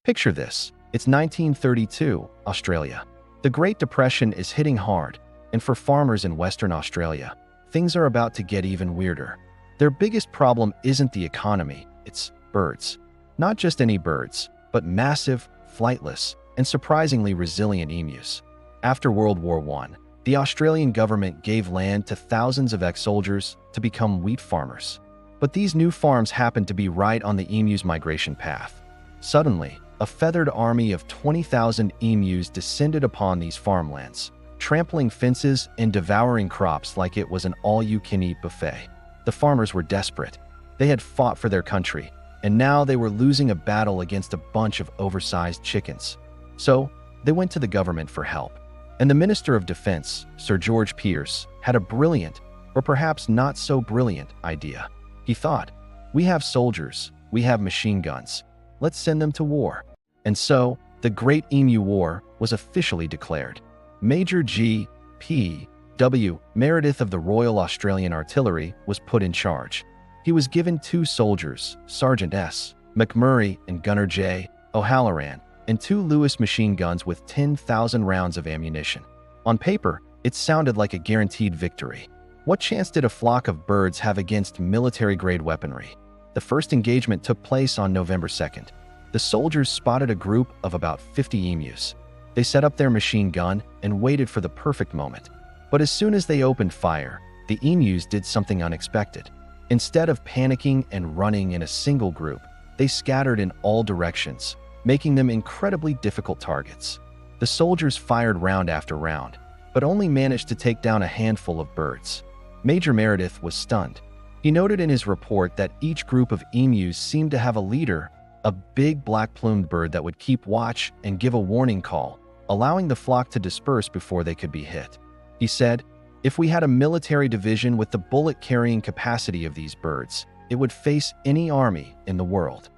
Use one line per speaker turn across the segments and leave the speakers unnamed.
Picture this. It's 1932, Australia. The Great Depression is hitting hard, and for farmers in Western Australia, things are about to get even weirder. Their biggest problem isn't the economy, it's birds. Not just any birds, but massive, flightless, and surprisingly resilient emus. After World War I, the Australian government gave land to thousands of ex-soldiers to become wheat farmers. But these new farms happened to be right on the emu's migration path. Suddenly, a feathered army of 20,000 emus descended upon these farmlands, trampling fences and devouring crops like it was an all-you-can-eat buffet. The farmers were desperate. They had fought for their country, and now they were losing a battle against a bunch of oversized chickens. So, they went to the government for help. And the Minister of Defense, Sir George Pearce, had a brilliant, or perhaps not so brilliant, idea. He thought, we have soldiers, we have machine guns, let's send them to war. And so, the Great Emu War was officially declared. Major G. P. W. Meredith of the Royal Australian Artillery was put in charge. He was given 2 soldiers, Sergeant S. McMurray and Gunner J. O'Halloran, and 2 Lewis machine guns with 10,000 rounds of ammunition. On paper, it sounded like a guaranteed victory. What chance did a flock of birds have against military-grade weaponry? The first engagement took place on November 2nd. The soldiers spotted a group of about 50 emus. They set up their machine gun and waited for the perfect moment. But as soon as they opened fire, the emus did something unexpected. Instead of panicking and running in a single group, they scattered in all directions, making them incredibly difficult targets. The soldiers fired round after round, but only managed to take down a handful of birds. Major Meredith was stunned. He noted in his report that each group of emus seemed to have a leader, a big black-plumed bird that would keep watch and give a warning call, allowing the flock to disperse before they could be hit. He said, if we had a military division with the bullet-carrying capacity of these birds, it would face any army in the world.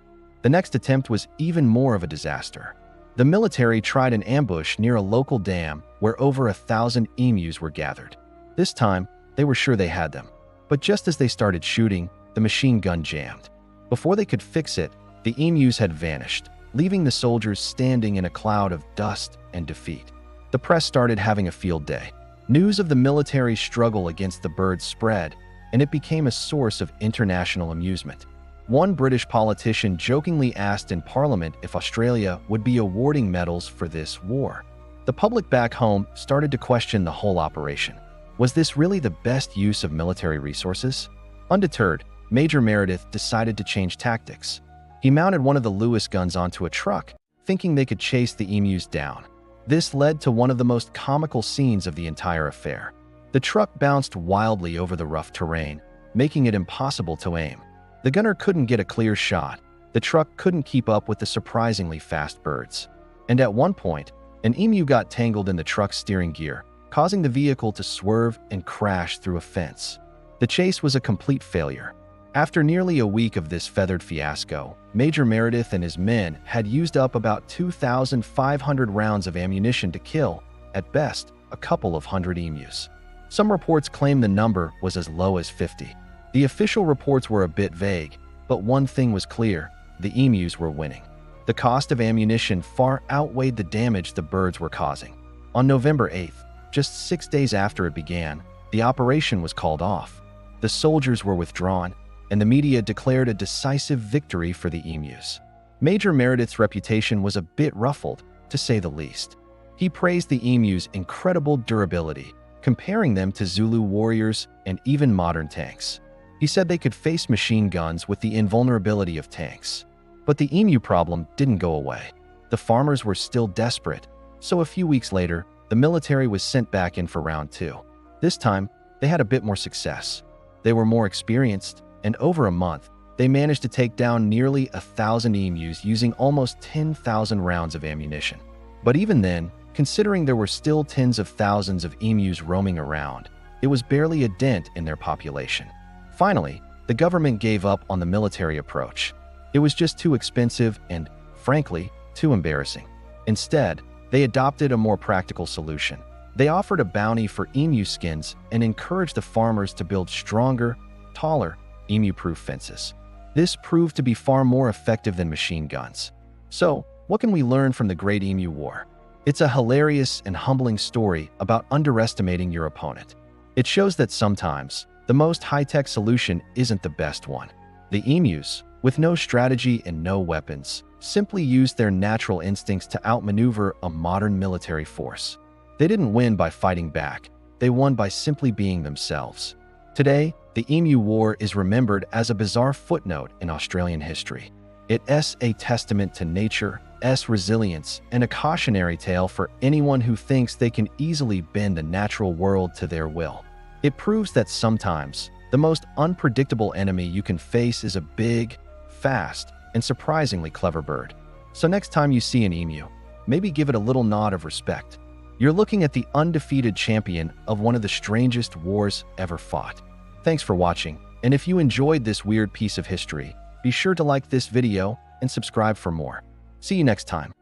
The next attempt was even more of a disaster. The military tried an ambush near a local dam where over 1,000 emus were gathered. This time, they were sure they had them. But just as they started shooting, the machine gun jammed. Before they could fix it, the emus had vanished, leaving the soldiers standing in a cloud of dust and defeat. The press started having a field day. News of the military's struggle against the birds spread, and it became a source of international amusement. One British politician jokingly asked in Parliament if Australia would be awarding medals for this war. The public back home started to question the whole operation. Was this really the best use of military resources? Undeterred, Major Meredith decided to change tactics. He mounted one of the Lewis guns onto a truck, thinking they could chase the emus down. This led to one of the most comical scenes of the entire affair. The truck bounced wildly over the rough terrain, making it impossible to aim. The gunner couldn't get a clear shot. The truck couldn't keep up with the surprisingly fast birds. And at one point, an emu got tangled in the truck's steering gear, causing the vehicle to swerve and crash through a fence. The chase was a complete failure. After nearly a week of this feathered fiasco, Major Meredith and his men had used up about 2,500 rounds of ammunition to kill, at best, a couple of hundred emus. Some reports claim the number was as low as 50. The official reports were a bit vague, but one thing was clear: the emus were winning. The cost of ammunition far outweighed the damage the birds were causing. On November 8th, just 6 days after it began, the operation was called off. The soldiers were withdrawn, and the media declared a decisive victory for the emus. Major Meredith's reputation was a bit ruffled, to say the least. He praised the emus' incredible durability, comparing them to Zulu warriors and even modern tanks. He said they could face machine guns with the invulnerability of tanks. But the emu problem didn't go away. The farmers were still desperate, so a few weeks later, the military was sent back in for round 2. This time, they had a bit more success. They were more experienced, and over a month, they managed to take down nearly 1,000 emus using almost 10,000 rounds of ammunition. But even then, considering there were still tens of thousands of emus roaming around, it was barely a dent in their population. Finally, the government gave up on the military approach. It was just too expensive and, frankly, too embarrassing. Instead, they adopted a more practical solution. They offered a bounty for emu skins and encouraged the farmers to build stronger, taller, emu-proof fences. This proved to be far more effective than machine guns. So, What can we learn from the Great Emu War? It's a hilarious and humbling story about underestimating your opponent. It shows that sometimes the most high-tech solution isn't the best one. The emus, with no strategy and no weapons, simply used their natural instincts to outmaneuver a modern military force. They didn't win by fighting back. They won by simply being themselves. Today, the Emu War is remembered as a bizarre footnote in Australian history. It's a testament to nature's resilience and a cautionary tale for anyone who thinks they can easily bend the natural world to their will. It proves that sometimes the most unpredictable enemy you can face is a big, fast, and surprisingly clever bird. So next time you see an emu, maybe give it a little nod of respect. You're looking at the undefeated champion of one of the strangest wars ever fought. Thanks for watching, and if you enjoyed this weird piece of history, be sure to like this video and subscribe for more. See you next time.